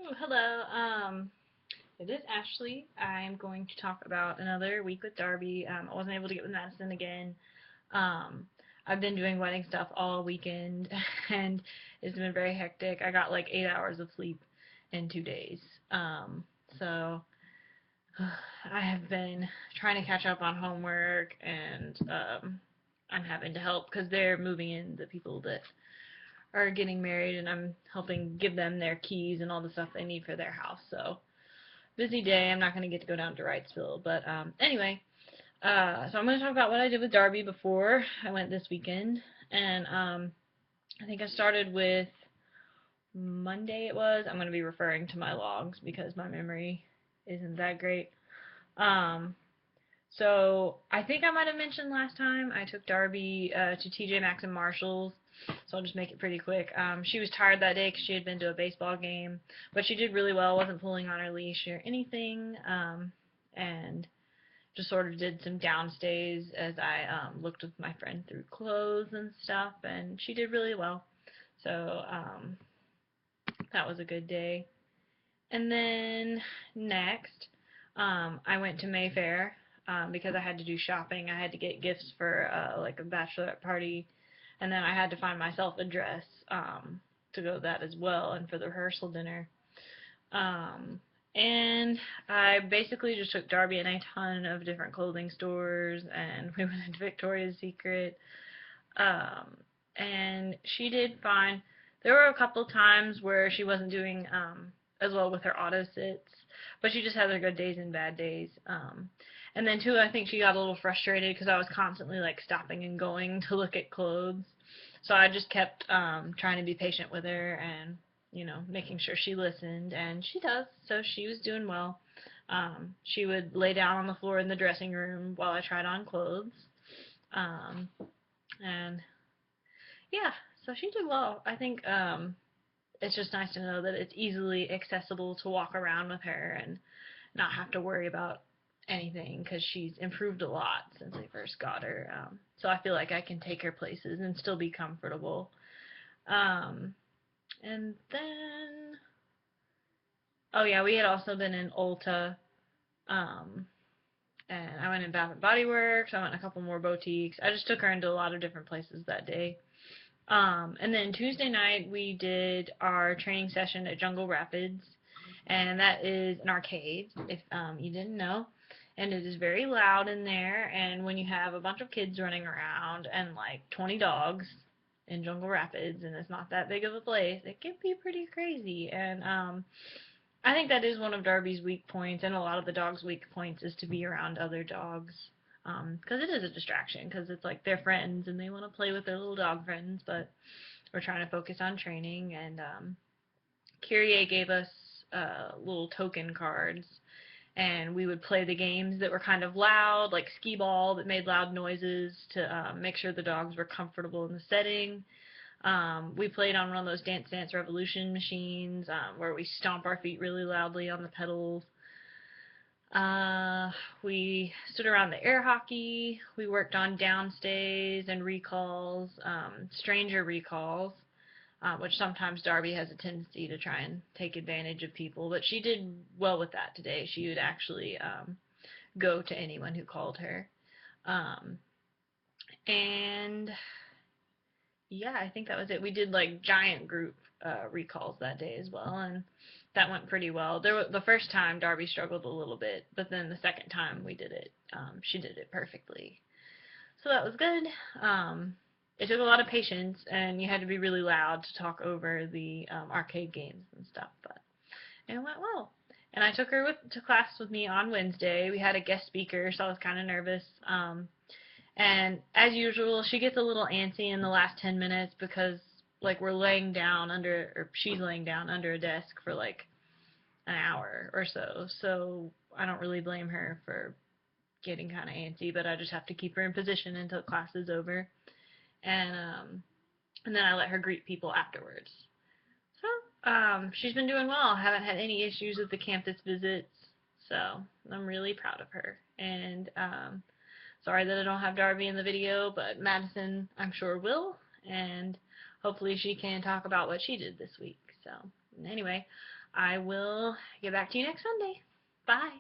Ooh, hello. It is Ashley. I'm going to talk about another week with Darby. I wasn't able to get with Madison again. Um, I've been doing wedding stuff all weekend, and it's been very hectic. I got like 8 hours of sleep in 2 days. So I have been trying to catch up on homework, and I'm having to help because they're moving in, the people that are getting married, and I'm helping give them their keys and all the stuff they need for their house. So busy day. I'm not going to get to go down to Wrightsville, but anyway. So I'm going to talk about what I did with Darby before I went this weekend, and I think I started with Monday. It was. I'm going to be referring to my logs because my memory isn't that great. Um, so I think I might have mentioned last time I took Darby to TJ Maxx and Marshalls. So I'll just make it pretty quick. She was tired that day because she had been to a baseball game, but she did really well. Wasn't pulling on her leash or anything, and just sort of did some downstays as I looked with my friend through clothes and stuff, and she did really well. So that was a good day. And then next, I went to Mayfair because I had to do shopping. I had to get gifts for like a bachelorette party, and then I had to find myself a dress to go with that as well, and for the rehearsal dinner. Um, and I basically just took Darby in a ton of different clothing stores, and we went into Victoria's Secret. Um, and she did fine. There were a couple times where she wasn't doing as well with her auto sits, but she just had her good days and bad days. And then too, I think she got a little frustrated because I was constantly like stopping and going to look at clothes. So I just kept trying to be patient with her and making sure she listened, and she does. So she was doing well. She would lay down on the floor in the dressing room while I tried on clothes. Um, and yeah, so she did well. I think it's just nice to know that it's easily accessible to walk around with her and not have to worry about anything because she's improved a lot since I first got her. So I feel like I can take her places and still be comfortable. Um, and then, oh yeah, we had also been in Ulta, um, and I went in Bath and Body Works. I went in a couple more boutiques. I just took her into a lot of different places that day. And then Tuesday night we did our training session at Jungle Rapids, and that is an arcade, if you didn't know. And it is very loud in there, and when you have a bunch of kids running around and like 20 dogs in Jungle Rapids, and it's not that big of a place, it can be pretty crazy. And I think that is one of Darby's weak points, and a lot of the dogs' weak points is to be around other dogs. Because it is a distraction, because it's like they're friends and they want to play with their little dog friends, but we're trying to focus on training. And Kyrie gave us little token cards, and we would play the games that were kind of loud, like skee ball that made loud noises to make sure the dogs were comfortable in the setting. We played on one of those Dance Dance Revolution machines where we stomp our feet really loudly on the pedals. Uh, we stood around the air hockey. We worked on downstays and recalls, stranger recalls, which sometimes Darby has a tendency to try and take advantage of people, but she did well with that today. She would actually go to anyone who called her. Um, and yeah, I think that was it. We did like giant group recalls that day as well, and that went pretty well. The first time Darby struggled a little bit, but then the second time we did it, she did it perfectly. So that was good. It took a lot of patience, and you had to be really loud to talk over the arcade games and stuff, but it went well. And I took her to class with me on Wednesday. We had a guest speaker, so I was kind of nervous. And as usual, she gets a little antsy in the last 10 minutes because like we're laying down under, or she's laying down under a desk for like an hour or so. So I don't really blame her for getting kind of antsy, but I just have to keep her in position until class is over. And then I let her greet people afterwards. So she's been doing well. Haven't had any issues with the campus visits, so I'm really proud of her. And sorry that I don't have Darby in the video, but Madison I'm sure will, and hopefully she can talk about what she did this week. So, anyway, I will get back to you next Sunday. Bye.